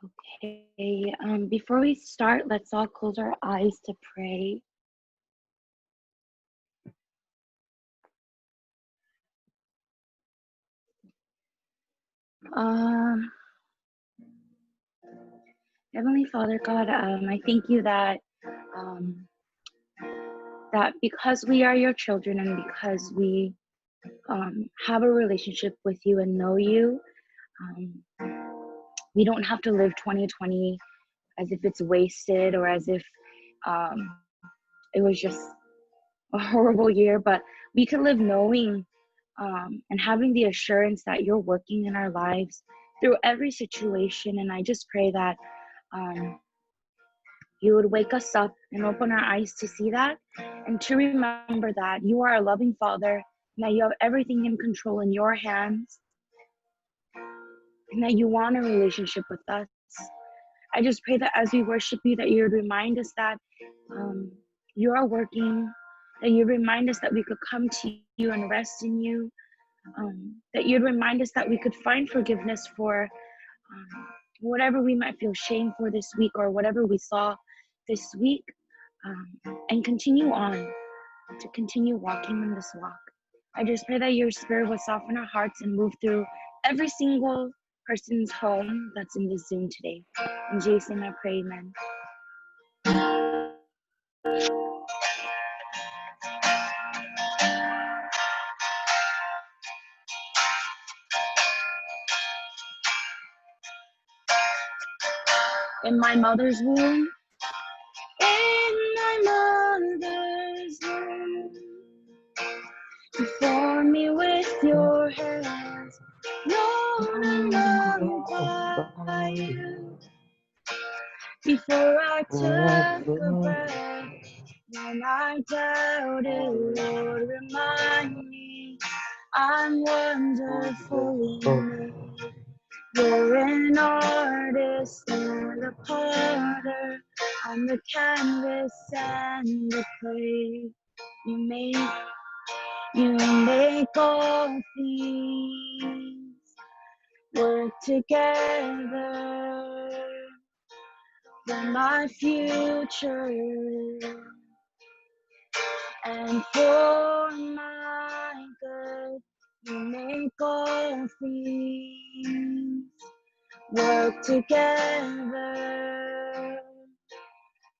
Okay, before we start, let's all close our eyes to pray. Um, Heavenly Father God, I thank you um, that because we are your children and because we have a relationship with you and know you, um, we don't have to live 2020 as if it's wasted or as if um, it was just a horrible year, but we can live knowing and having the assurance that you're working in our lives through every situation. And I just pray that um, you would wake us up and open our eyes to see that and to remember that you are a loving Father and that you have everything in control in your hands and that you want a relationship with us. I just pray that as we worship you, that you would remind us that um, you are working, that you remind us that we could come to you and rest in you, that you'd remind us that we could find forgiveness for whatever we might feel shame for this week or whatever we saw this week, and continue on to continue walking in this walk. I just pray that your spirit would soften our hearts and move through every single person's home that's in this Zoom today. In Jesus' name I pray, amen. In my mother's womb, in my mother's womb, you formed me with your hands, known and loved by you. Before I took a breath, when I doubted, Lord, remind me I'm wonderfully made. You're an artist and a potter. I'm the canvas and the clay. You make all things work together for my future and for my good. You make all things work together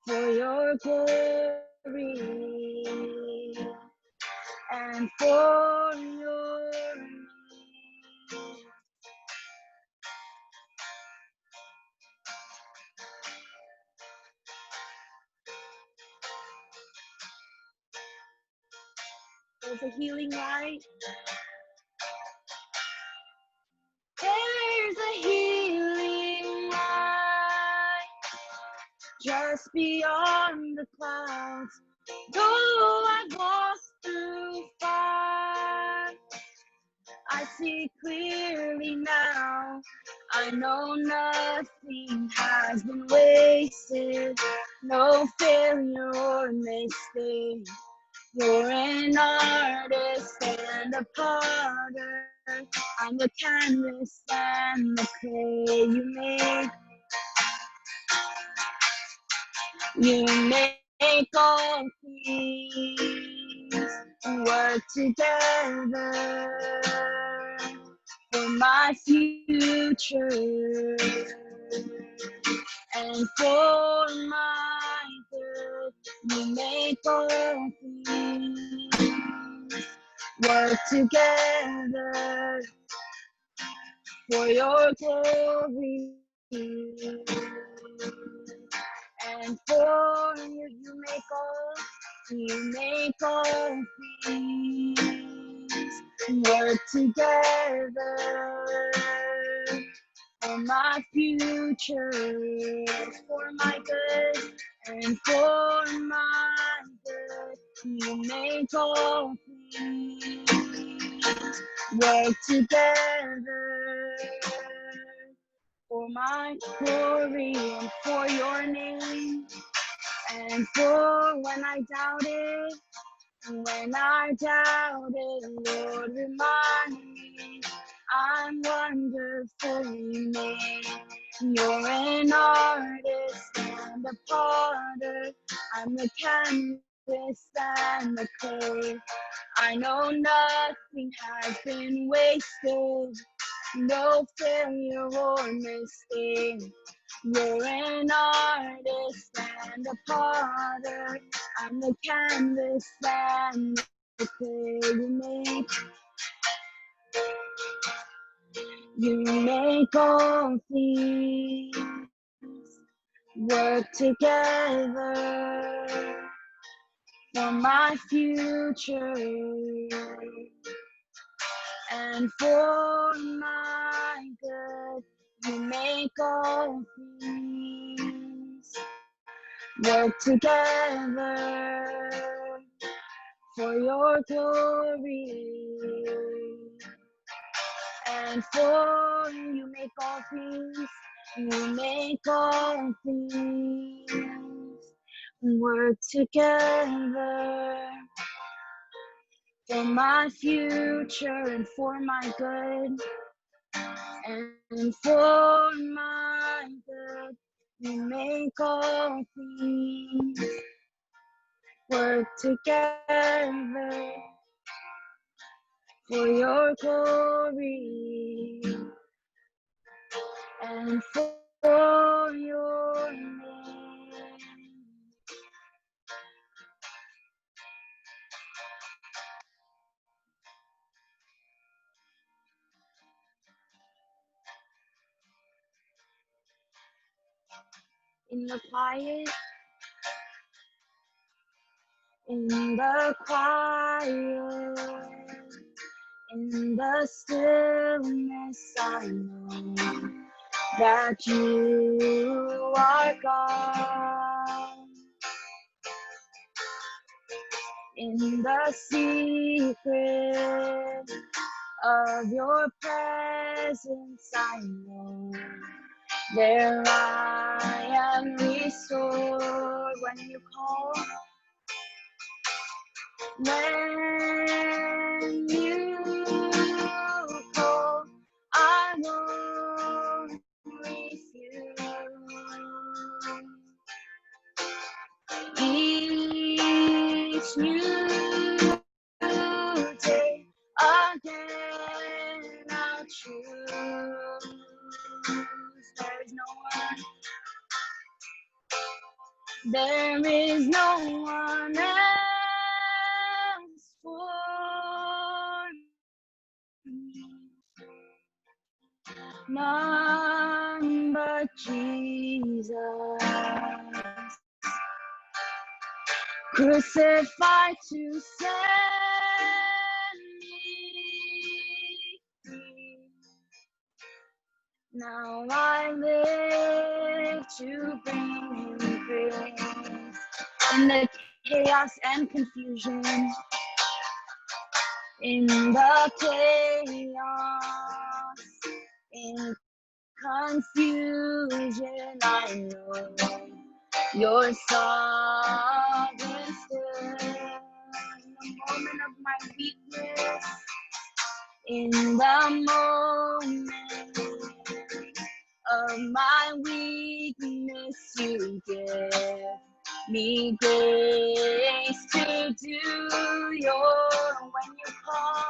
for your glory and for your name. There's a healing light. There's a healing light just beyond the clouds. Though I've walked through fire, I see clearly now. I know nothing has been wasted, no failure or mistake. You're an artist and a potter. I'm the canvas and the clay. You make all things work together for my future and for my good. You make all things work together for your glory and for you make all things work together for my future, for my good and for my good. You make all things work together for my glory and for your name. And for when I doubted, Lord, remind me I'm wonderfully made. You're an artist and a potter. I'm the canvas and the clay. I know nothing has been wasted, no failure or mistake. You're an artist and a potter. I'm the canvas and the clay. You make all things work together for my future and for my good. You make all things work together for your glory. And for you make all things, you make all things work together for my future and for my good. And for my good, you make all things work together for your glory and for your name. In the quiet, in the stillness, I know that you are God. In the secret of your presence, I know there I am restored. When you call, when you call, I won't refuse. Each new day, again I'll choose. There is no one else for me. None but Jesus, crucified to set me free. Now I live to bring him praise. In the chaos and confusion, in the chaos, in confusion, I know you're sovereign still. In the moment of my weakness, in the moment of my weakness, you give me grace to do your, when you call,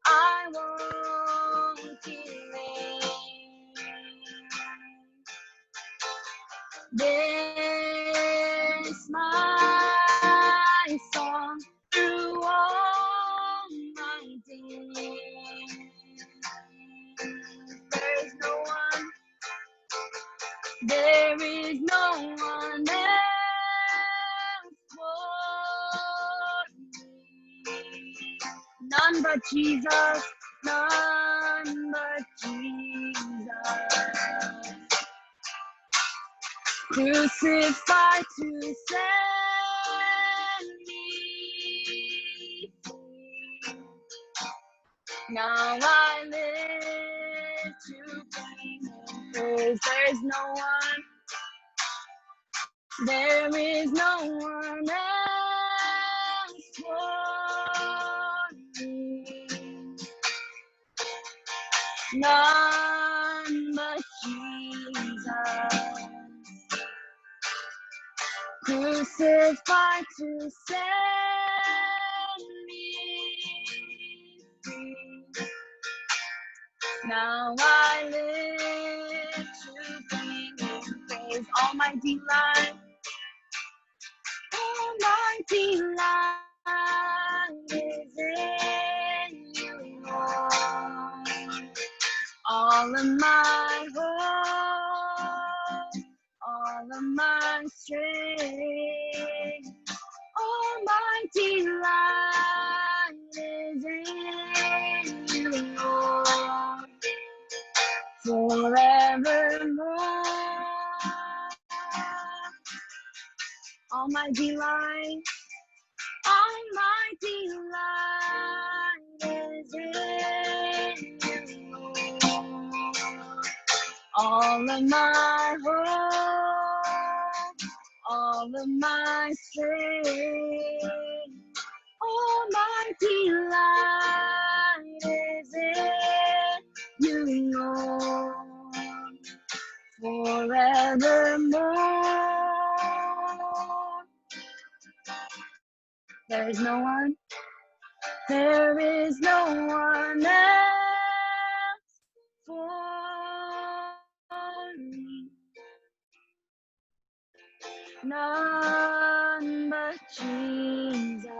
I won't delay. This my song through all my days. There is no one else for me. None but Jesus, none but Jesus. Crucified to set me free. Now I live to bring him praise. There is no one else for me. none but Jesus, crucified to set me free. Now I live to bring you praise. All my delight is in you, Lord. All of my hope, all of my strength, all my delight is in you, Lord. Forevermore, all my delight is in you, Lord. All of my hope, all of my strength, all my delight is in you, Lord. Forevermore. There is no one else for me. None but Jesus,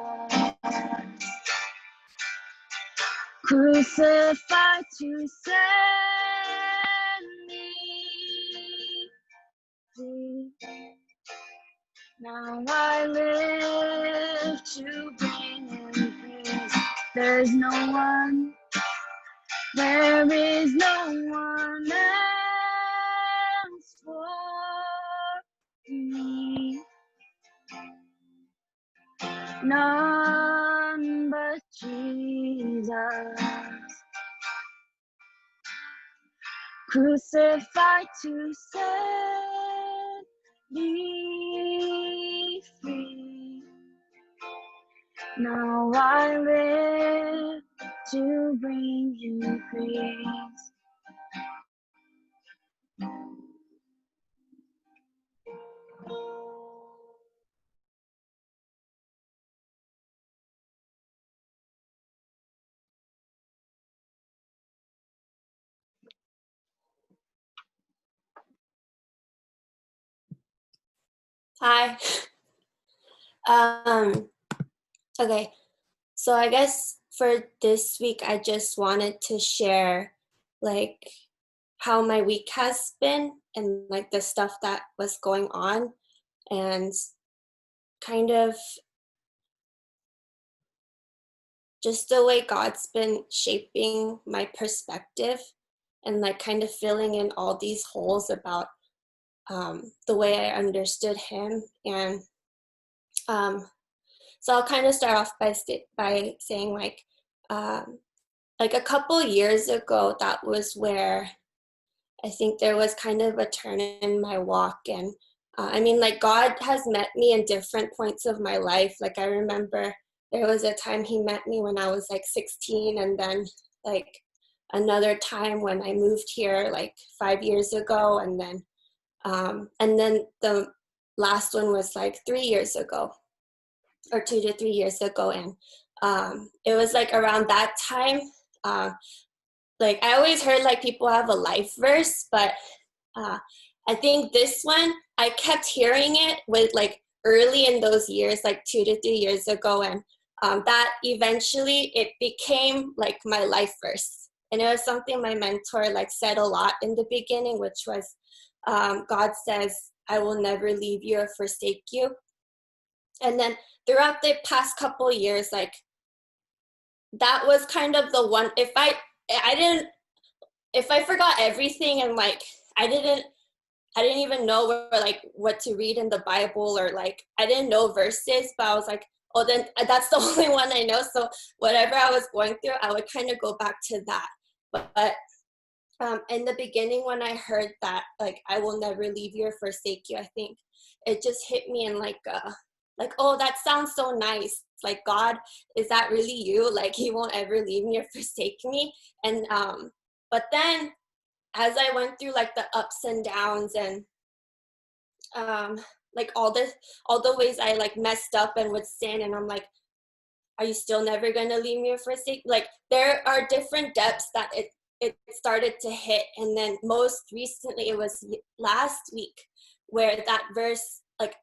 crucified to set me free. Now I live to bring him praise. There is no one else for me. None but Jesus, crucified to set me free. Now I live to bring you praise. Hi. Okay, so I guess for this week, I just wanted to share like how my week has been and like the stuff that was going on and kind of just the way God's been shaping my perspective and like kind of filling in all these holes about the way I understood him. And so I'll kind of start off by saying like a couple years ago, that was where I think there was kind of a turn in my walk. And I mean, like God has met me in different points of my life. Like I remember there was a time he met me when I was like 16, and then like another time when I moved here like 5 years ago, and then the last one was like 3 years ago, or 2 to 3 years ago. And it was like around that time, like I always heard like people have a life verse, but I think this one, I kept hearing it with like early in those years, like 2 to 3 years ago. And that eventually it became like my life verse. And it was something my mentor like said a lot in the beginning, which was, God says, I will never leave you or forsake you. And then throughout the past couple years, like that was kind of the one, if I forgot everything and like I didn't even know what to read in the Bible, or like I didn't know verses, but I was like, oh, then that's the only one I know. So whatever I was going through, I would kind of go back to that. But in the beginning, when I heard that, like, I will never leave you or forsake you, I think it just hit me in like, oh, that sounds so nice. Like, God, is that really you? Like, he won't ever leave me or forsake me. And But then as I went through like the ups and downs and like all the ways I like messed up and would sin, and I'm like, are you still never gonna leave me or forsake? Like there are different depths that it started to hit, and then most recently it was last week where that verse like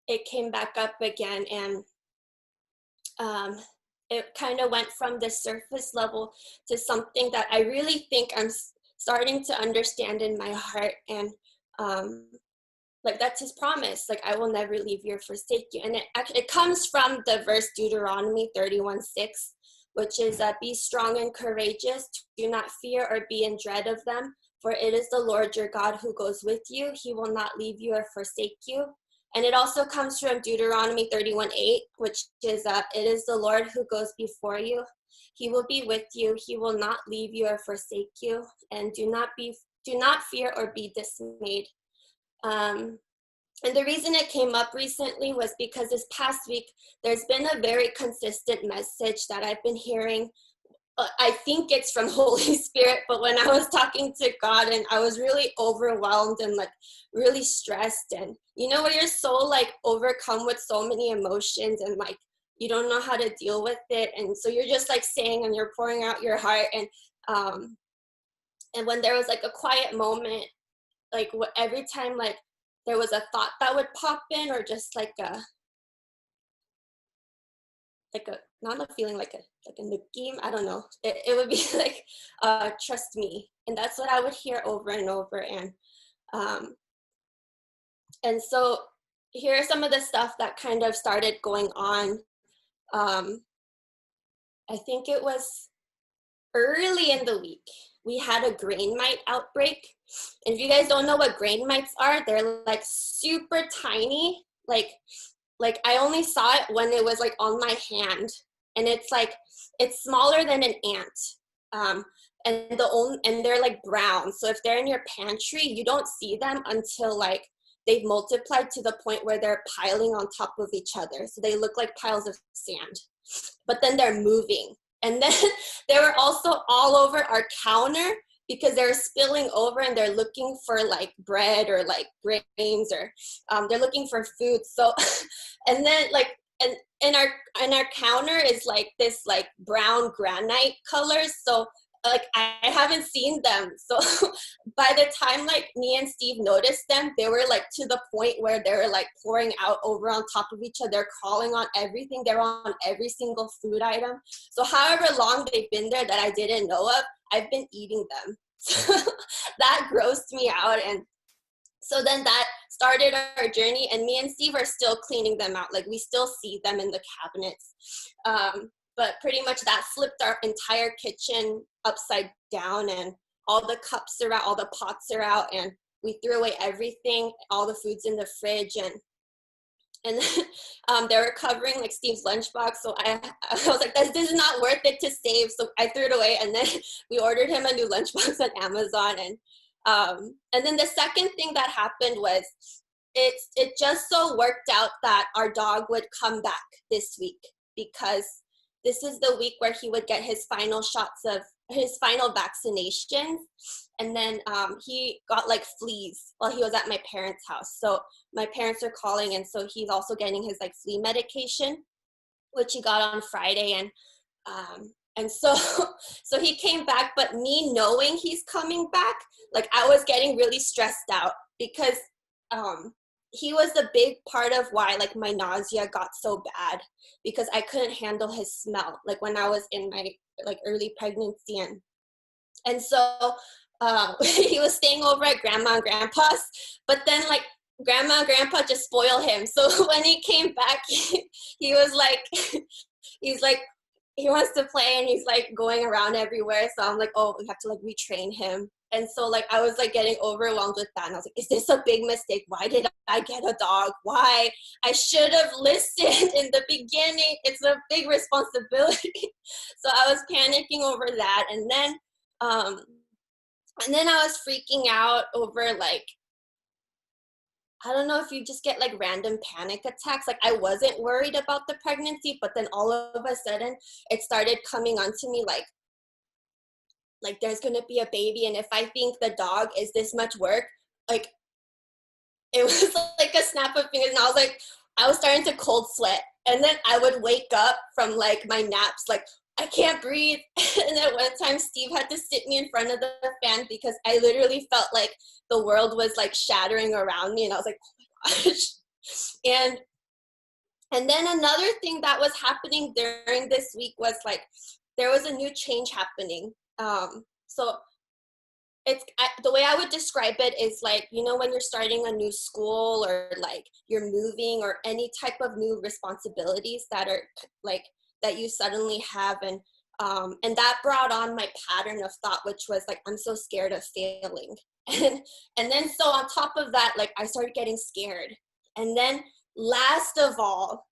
it came back up again, and it kind of went from the surface level to something that I really think I'm starting to understand in my heart, and um, like that's his promise, like I will never leave you or forsake you. And it comes from the verse Deuteronomy 31:6, which is be strong and courageous, do not fear or be in dread of them, for it is the Lord your God who goes with you, he will not leave you or forsake you. And it also comes from Deuteronomy 31:8, which is it is the Lord who goes before you, he will be with you, he will not leave you or forsake you, and do not fear or be dismayed. um, and the reason it came up recently was because this past week, there's been a very consistent message that I've been hearing. I think it's from Holy Spirit, but when I was talking to God and I was really overwhelmed and like really stressed, and you know, when you're so like overcome with so many emotions and like you don't know how to deal with it. And so you're just like saying and you're pouring out your heart. And when there was like a quiet moment, like every time like there was a thought that would pop in, or just like a not a feeling, like a nukim, I don't know, it would be like trust me. And that's what I would hear over and over. Um and so here are some of the stuff that kind of started going on. I think it was early in the week, we had a grain mite outbreak. And if you guys don't know what grain mites are, they're like super tiny. Like I only saw it when it was like on my hand, and it's smaller than an ant. Um, and they're like brown. So if they're in your pantry, you don't see them until like they've multiplied to the point where they're piling on top of each other. So they look like piles of sand, but then they're moving. And then they were also all over our counter because they're spilling over and they're looking for like bread or like grains, or they're looking for food. So, and then like, and our counter is like this like brown granite color. So like I haven't seen them. So by the time like me and Steve noticed them, they were like to the point where they were like pouring out over on top of each other, crawling on everything. They're on every single food item. So however long they've been there that I didn't know of, I've been eating them. So that grossed me out. And so then that started our journey, and me and Steve are still cleaning them out. Like we still see them in the cabinets. But pretty much that flipped our entire kitchen upside down, and all the cups are out, all the pots are out, and we threw away everything, all the food's in the fridge. And they were covering like Steve's lunchbox. So I was like, this is not worth it to save. So I threw it away, and then we ordered him a new lunchbox on Amazon. And then the second thing that happened was it just so worked out that our dog would come back this week, because this is the week where he would get his final shots of his final vaccinations. And then he got like fleas while he was at my parents' house. So my parents are calling, and so he's also getting his like flea medication, which he got on Friday. And so so he came back, but me knowing he's coming back, like I was getting really stressed out, because he was a big part of why like my nausea got so bad, because I couldn't handle his smell like when I was in my like early pregnancy. And so he was staying over at grandma and grandpa's, but then like grandma and grandpa just spoil him. So when he came back, he was like he's like he wants to play, and he's like going around everywhere. So I'm like, oh, we have to like retrain him. And so like I was like getting overwhelmed with that, and I was like, is this a big mistake? Why did I get a dog? Why? I should have listened in the beginning. It's a big responsibility. So I was panicking over that. Um and then I was freaking out over like, I don't know if you just get like random panic attacks. Like I wasn't worried about the pregnancy, but then all of a sudden it started coming onto me like like there's gonna be a baby, and if I think the dog is this much work, like it was like a snap of fingers, and I was starting to cold sweat, and then I would wake up from like my naps, like I can't breathe. And then one time Steve had to sit me in front of the fan because I literally felt like the world was like shattering around me, and I was like, oh my gosh. And then another thing that was happening during this week was like there was a new change happening. So the way I would describe it is like, you know, when you're starting a new school or like you're moving or any type of new responsibilities that are like that you suddenly have, and that brought on my pattern of thought, which was like I'm so scared of failing. And then so on top of that, like I started getting scared. And then last of all,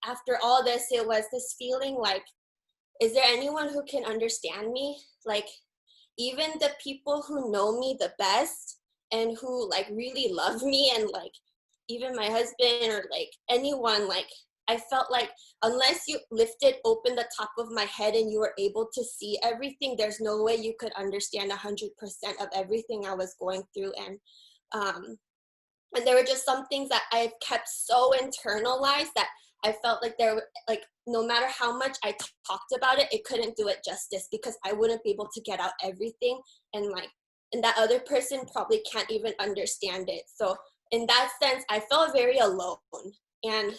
after all this, it was this feeling like, is there anyone who can understand me? Like even the people who know me the best and who like really love me, and like even my husband or like anyone, like I felt like unless you lifted open the top of my head and you were able to see everything, there's no way you could understand 100% of everything I was going through. Um, and there were just some things that I kept so internalized that I felt like there, like no matter how much I talked about it, it couldn't do it justice because I wouldn't be able to get out everything, and like, and that other person probably can't even understand it. So in that sense, I felt very alone. And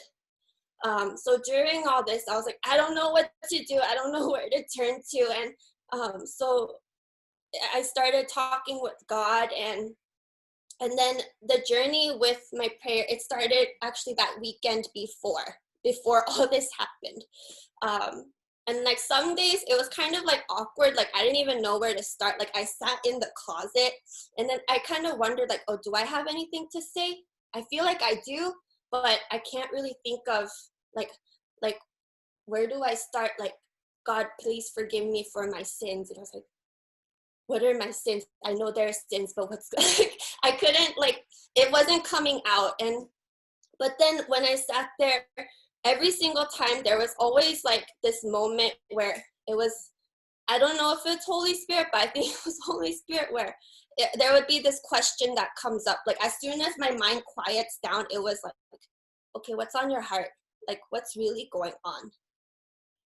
so during all this, I was like, I don't know what to do. I don't know where to turn to. And so I started talking with God, and then the journey with my prayer, it started actually that weekend before all this happened. And like some days it was kind of like awkward, like I didn't even know where to start. Like I sat in the closet, and then I kind of wondered like, oh, do I have anything to say? I feel like I do, but I can't really think of like like where do I start? Like, God, please forgive me for my sins. And I was like, what are my sins? I know there are sins, but what's like, I couldn't, like, it wasn't coming out. And but then when I sat there, every single time there was always like this moment where it was, I don't know if it's Holy Spirit, but I think it was Holy Spirit, where there would be this question that comes up. Like as soon as my mind quiets down, it was like, okay, what's on your heart? Like what's really going on?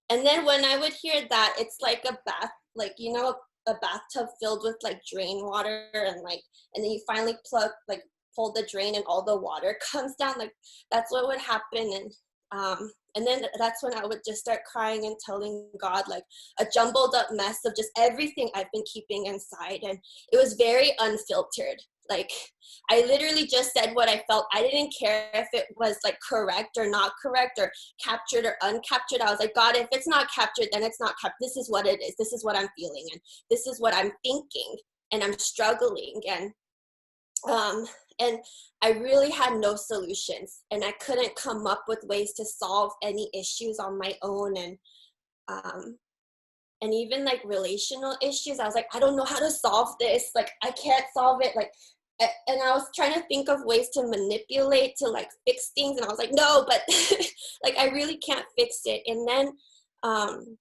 And then when I would hear that, it's like a bath, like, you know, a bathtub filled with like drain water, and like, and then you finally pull the drain and all the water comes down. Like that's what would happen. And then that's when I would just start crying and telling God like a jumbled up mess of just everything I've been keeping inside. And it was very unfiltered. Like I literally just said what I felt. I didn't care if it was like correct or not correct or captured or uncaptured. I was like, God, if it's not captured, then it's not captured. This is what it is. This is what I'm feeling. And this is what I'm thinking. And I'm struggling. Um, and I really had no solutions, and I couldn't come up with ways to solve any issues on my own. Um, and even like relational issues, I was like, I don't know how to solve this. Like, I can't solve it. Like, and I was trying to think of ways to manipulate, to like fix things. And I was like, no, but like, I really can't fix it. Um,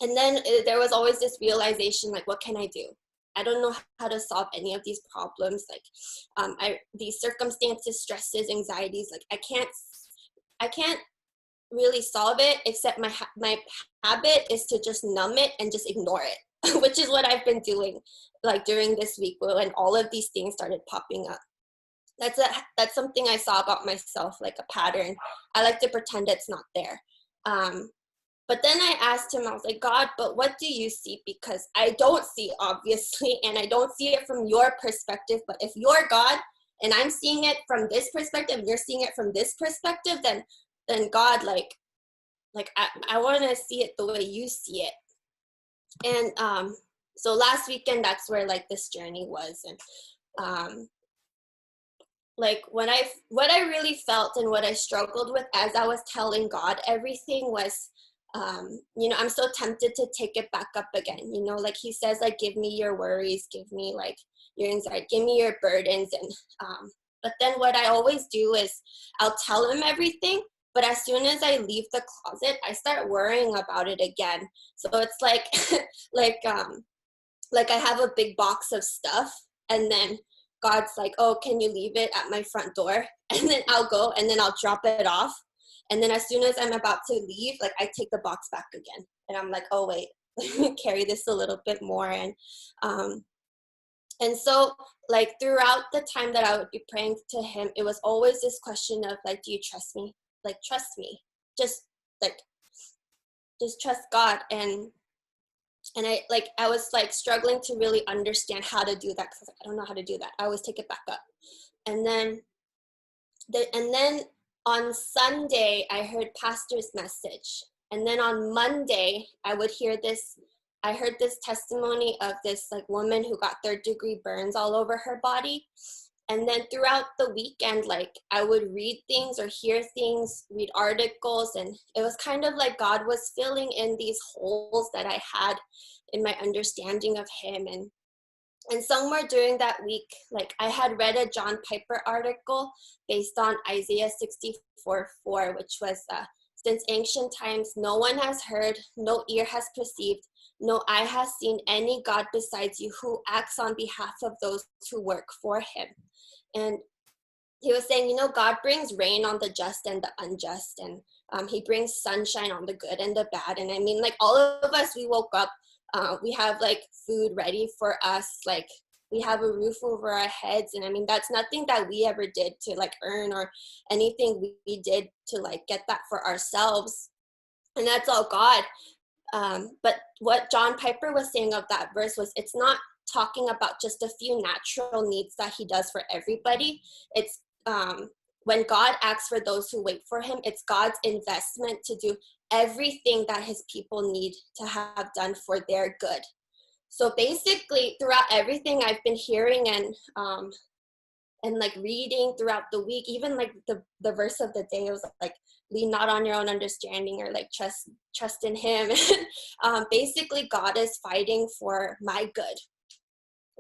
and then there was always this realization, like, what can I do? I don't know how to solve any of these problems. Like, these circumstances, stresses, anxieties, like I can't really solve it, except my habit is to just numb it and just ignore it, which is what I've been doing like during this week when all of these things started popping up. That's something I saw about myself, like a pattern. I like to pretend it's not there. But then I asked him, I was like, God, but what do you see? Because I don't see, obviously, and I don't see it from your perspective. But if you're God and I'm seeing it from this perspective, and you're seeing it from this perspective, then God, like I want to see it the way you see it. And so last weekend, that's where like this journey was. And like what I really felt and what I struggled with as I was telling God everything was, you know, I'm so tempted to take it back up again. You know, like he says, like, give me your worries, give me like your anxiety, give me your burdens. And but then what I always do is I'll tell him everything, but as soon as I leave the closet, I start worrying about it again. So it's like like I have a big box of stuff, and then God's like, oh, can you leave it at my front door? And then I'll go and then I'll drop it off. And then as soon as I'm about to leave, like I take the box back again. And I'm like, oh wait, let me carry this a little bit more. Um, and so like throughout the time that I would be praying to him, it was always this question of like, do you trust me? Like, trust me. Just like, just trust God. And I was like struggling to really understand how to do that, because I was like, I don't know how to do that. I always take it back up. And then on Sunday I heard pastor's message, and then on Monday I heard this testimony of this like woman who got third-degree burns all over her body. And then throughout the weekend, like I would read things or hear things, read articles, and it was kind of like God was filling in these holes that I had in my understanding of him. And somewhere during that week, like I had read a John Piper article based on Isaiah 64:4, which was, since ancient times, no one has heard, no ear has perceived, no eye has seen any God besides you who acts on behalf of those who work for him. And he was saying, God brings rain on the just and the unjust, and he brings sunshine on the good and the bad. And I mean, like all of us, we woke up, we have like food ready for us, like we have a roof over our heads. And I mean, that's nothing that we ever did to like earn or anything we did to like get that for ourselves. And that's all God. But what John Piper was saying of that verse was, it's not talking about just a few natural needs that he does for everybody. It's when God acts for those who wait for him, it's God's investment to do everything that his people need to have done for their good. So basically, throughout everything I've been hearing and like reading throughout the week, even like the verse of the day was like, lean not on your own understanding, or like trust in him. Basically, God is fighting for my good.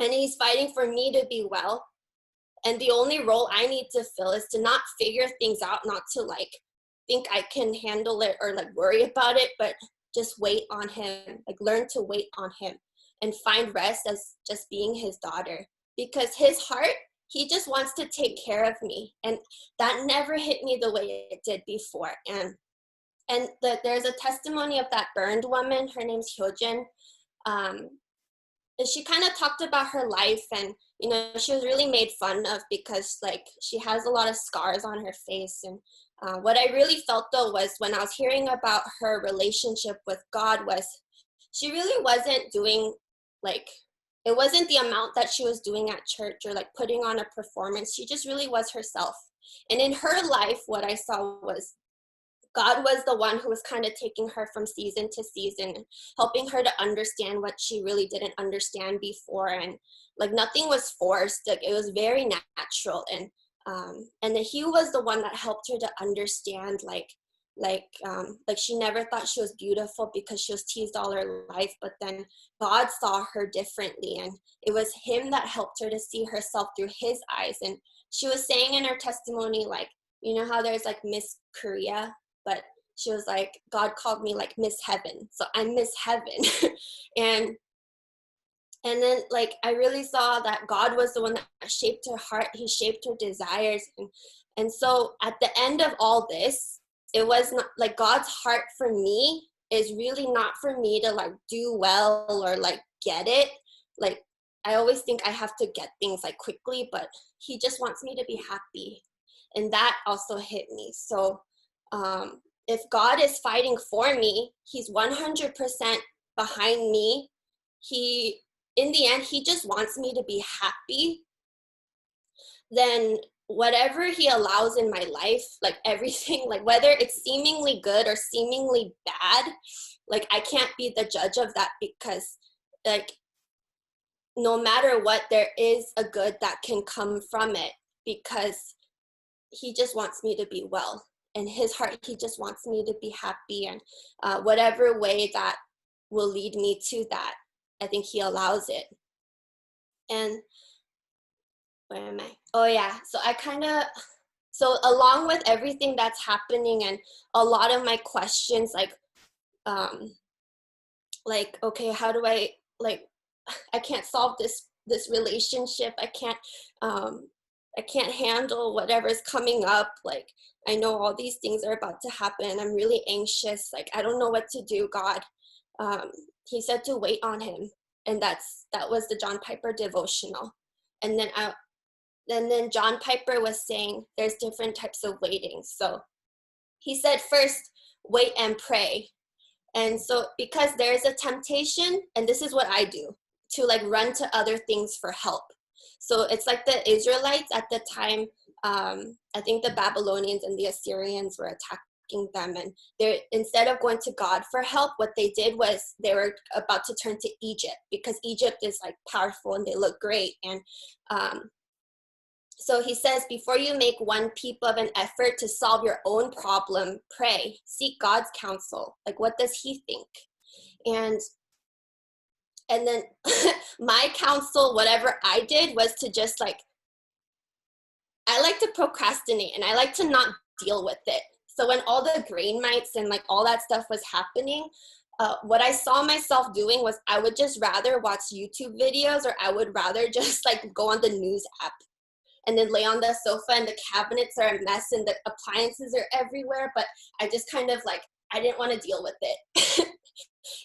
And he's fighting for me to be well. And the only role I need to fill is to not figure things out, not to like think I can handle it or like worry about it, but just wait on him, like learn to wait on him and find rest as just being his daughter. Because his heart, he just wants to take care of me. And that never hit me the way it did before. And there's a testimony of that burned woman. Her name's Hyojin. And she kind of talked about her life, and she was really made fun of because like she has a lot of scars on her face. And what I really felt though was when I was hearing about her relationship with God was she really wasn't doing like, it wasn't the amount that she was doing at church or like putting on a performance. She just really was herself. And in her life, what I saw was God was the one who was kind of taking her from season to season, helping her to understand what she really didn't understand before. And like nothing was forced, like it was very natural. And then he was the one that helped her to understand like she never thought she was beautiful because she was teased all her life, but then God saw her differently, and it was him that helped her to see herself through his eyes. And she was saying in her testimony, like, how there's like Miss Korea, but she was like, God called me like Miss Heaven, so I'm Miss Heaven. and then like I really saw that God was the one that shaped her heart. He shaped her desires. And so at the end of all this, it was not like God's heart for me is really not for me to like do well or like get it. Like I always think I have to get things like quickly, but he just wants me to be happy. And that also hit me. So if God is fighting for me, he's 100% behind me. In the end, he just wants me to be happy. Then whatever he allows in my life, like everything, like whether it's seemingly good or seemingly bad, like I can't be the judge of that, because like no matter what, there is a good that can come from it, because he just wants me to be well. In his heart, he just wants me to be happy, and whatever way that will lead me to that, I think he allows it. And where am I? Oh yeah, so along with everything that's happening and a lot of my questions, like okay, how do I can't solve this relationship. I can't handle whatever's coming up. Like, I know all these things are about to happen. I'm really anxious. Like, I don't know what to do, God. He said to wait on him. And that was the John Piper devotional. And then John Piper was saying there's different types of waiting. So he said, first, wait and pray. And so because there's a temptation, and this is what I do, to like run to other things for help. So it's like the Israelites at the time, I think the Babylonians and the Assyrians were attacking them, and they, instead of going to God for help, what they did was they were about to turn to Egypt, because Egypt is like powerful and they look great. And so he says, before you make one peep of an effort to solve your own problem, pray, seek God's counsel. Like, what does he think? And then my counsel, whatever I did, was to just like, I like to procrastinate and I like to not deal with it. So when all the grain mites and like all that stuff was happening, what I saw myself doing was I would just rather watch YouTube videos, or I would rather just like go on the news app and then lay on the sofa, and the cabinets are a mess and the appliances are everywhere. But I just kind of like, I didn't want to deal with it.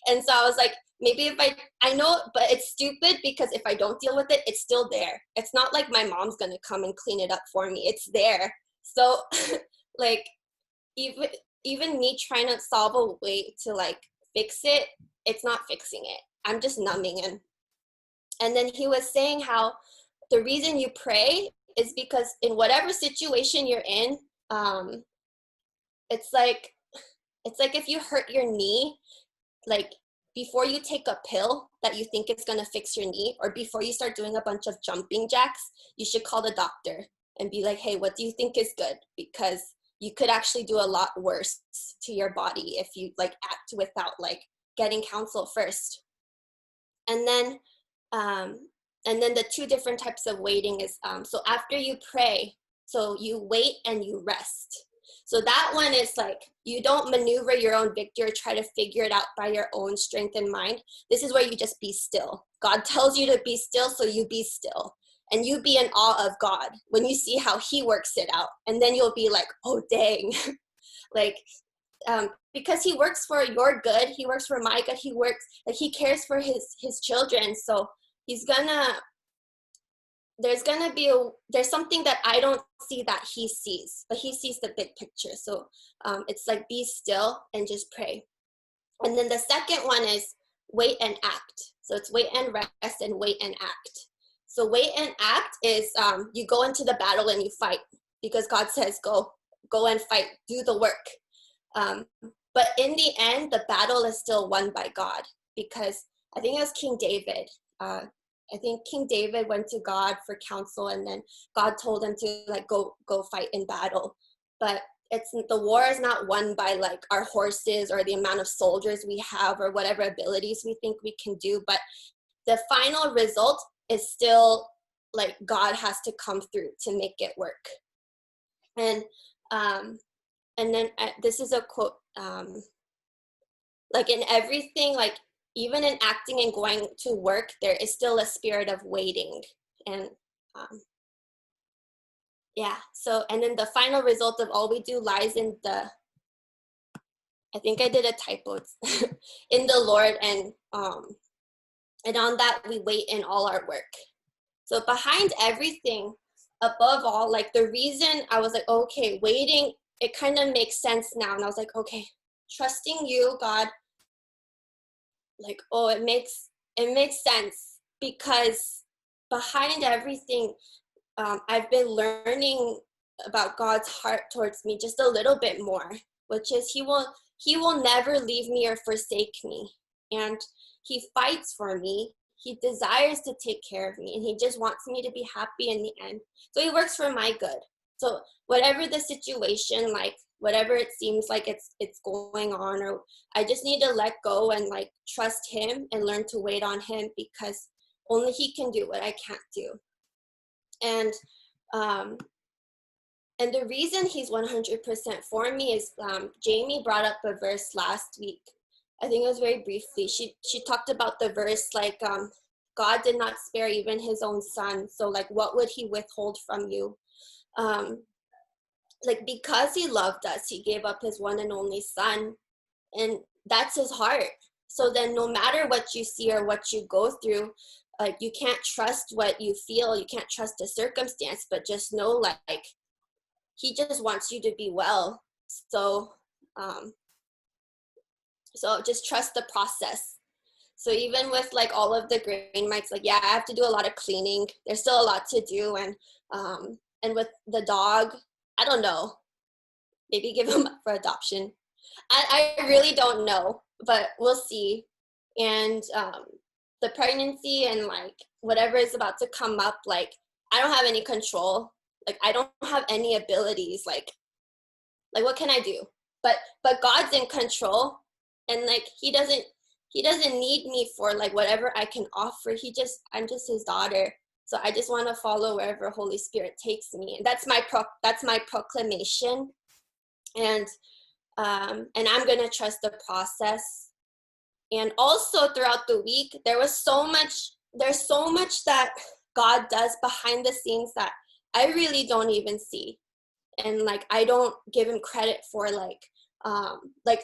And so I was like, maybe if I know, but it's stupid, because if I don't deal with it, it's still there. It's not like my mom's going to come and clean it up for me. It's there. So like, even me trying to solve a way to like fix it, it's not fixing it. I'm just numbing in. And then he was saying how the reason you pray is because in whatever situation you're in, it's like if you hurt your knee, like before you take a pill that you think it's going to fix your knee, or before you start doing a bunch of jumping jacks, you should call the doctor and be like, hey, what do you think is good? Because you could actually do a lot worse to your body if you like act without like getting counsel first. And then the two different types of waiting is, so after you pray, so you wait and you rest. So that one is like, you don't maneuver your own victory or try to figure it out by your own strength and mind. This is where you just be still. God tells you to be still, so you be still. And you be in awe of God when you see how he works it out. And then you'll be like, oh, dang. Like, because he works for your good. He works for my good. He cares for his children. So there's something that I don't see that he sees, but he sees the big picture. So it's like, be still and just pray. And then the second one is wait and act. So it's wait and rest and wait and act. So wait and act is you go into the battle and you fight, because God says, go and fight, do the work. But in the end, the battle is still won by God, because I think it was King David. I think King David went to God for counsel, and then God told him to like go fight in battle. But the war is not won by like our horses or the amount of soldiers we have or whatever abilities we think we can do. But the final result is still like God has to come through to make it work. And then this is a quote, like in everything, like even in acting and going to work, there is still a spirit of waiting. And so, and then the final result of all we do lies in I think I did a typo, in the Lord, and on that we wait in all our work. So behind everything, above all, like the reason I was like, okay, waiting, it kind of makes sense now. And I was like, okay, trusting you, God, like, oh, it makes sense, because behind everything, I've been learning about God's heart towards me just a little bit more, which is he will never leave me or forsake me, and he fights for me. He desires to take care of me, and he just wants me to be happy in the end. So he works for my good. So whatever the situation, like whatever it seems like it's going on, or I just need to let go and like trust him and learn to wait on him, because only he can do what I can't do. And the reason he's 100% for me is Jamie brought up a verse last week. I think it was very briefly. She talked about the verse like God did not spare even his own son. So like, what would he withhold from you? Like, because he loved us, he gave up his one and only son, and that's his heart. So then no matter what you see or what you go through, like, you can't trust what you feel, you can't trust the circumstance, but just know, like, he just wants you to be well. So so just trust the process. So even with like all of the grain mites, like, yeah, I have to do a lot of cleaning, there's still a lot to do. And with the dog, I don't know, maybe give him up for adoption. I really don't know, but we'll see. And the pregnancy and like whatever is about to come up, like, I don't have any control. Like, I don't have any abilities. Like what can I do? But God's in control, and like he doesn't need me for like whatever I can offer. I'm just his daughter. So I just want to follow wherever Holy Spirit takes me. And that's my proclamation. And I'm going to trust the process. And also throughout the week, there's so much that God does behind the scenes that I really don't even see. And like, I don't give him credit for like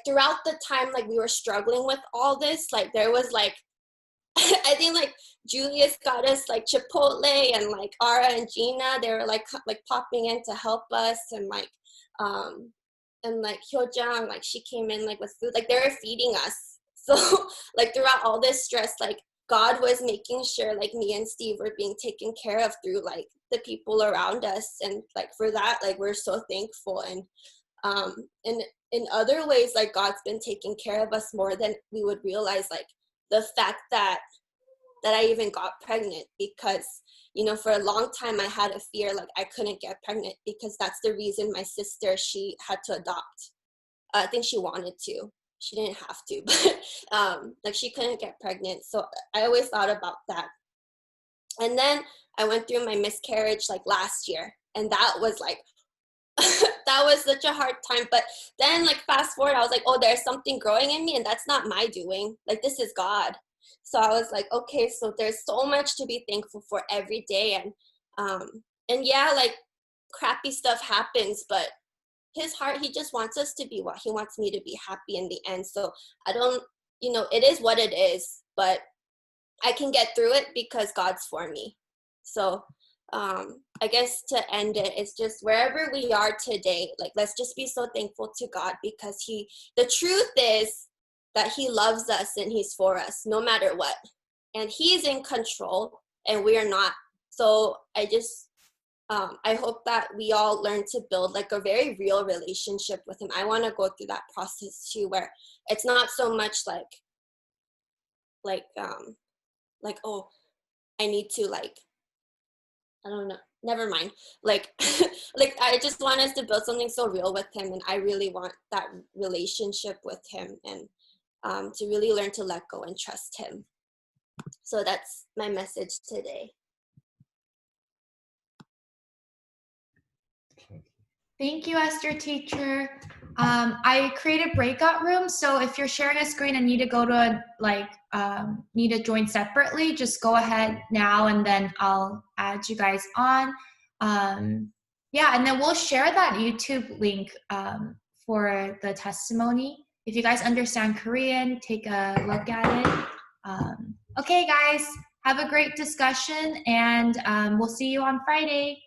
throughout the time, like we were struggling with all this, like there was like, I think like Julius got us like Chipotle, and like Ara and Gina, they were like popping in to help us. And like Hyojang, like she came in like with food, like they were feeding us. So like throughout all this stress, like God was making sure like me and Steve were being taken care of through like the people around us. And like for that, like we're so thankful. And in other ways, like God's been taking care of us more than we would realize. Like the fact that I even got pregnant, because you know, for a long time I had a fear like I couldn't get pregnant, because that's the reason my sister, she had to adopt. I think she wanted to, she didn't have to, but like she couldn't get pregnant. So I always thought about that. And then I went through my miscarriage like last year, and that was like that was such a hard time. But then like fast forward, I was like, oh, there's something growing in me, and that's not my doing, like this is God. So I was like, okay, so there's so much to be thankful for every day. And yeah, like crappy stuff happens, but his heart, he just wants us to be what he wants me to be, happy in the end. So I don't, you know, it is what it is, but I can get through it because God's for me. So I guess to end it, it's just wherever we are today, like let's just be so thankful to God, because the truth is that he loves us and he's for us no matter what. And he's in control and we are not. So I just, I hope that we all learn to build like a very real relationship with him. I want to go through that process too, where it's not so much like, oh, I need to like, I don't know, never mind. Like, like I just want us to build something so real with him. And I really want that relationship with him, and to really learn to let go and trust him. So that's my message today. Thank you, Esther teacher. I created breakout rooms, so if you're sharing a screen and need to go to need to join separately, just go ahead now, and then I'll add you guys on. Yeah, and then we'll share that YouTube link for the testimony. If you guys understand Korean, take a look at it. Okay, guys, have a great discussion, and we'll see you on Friday.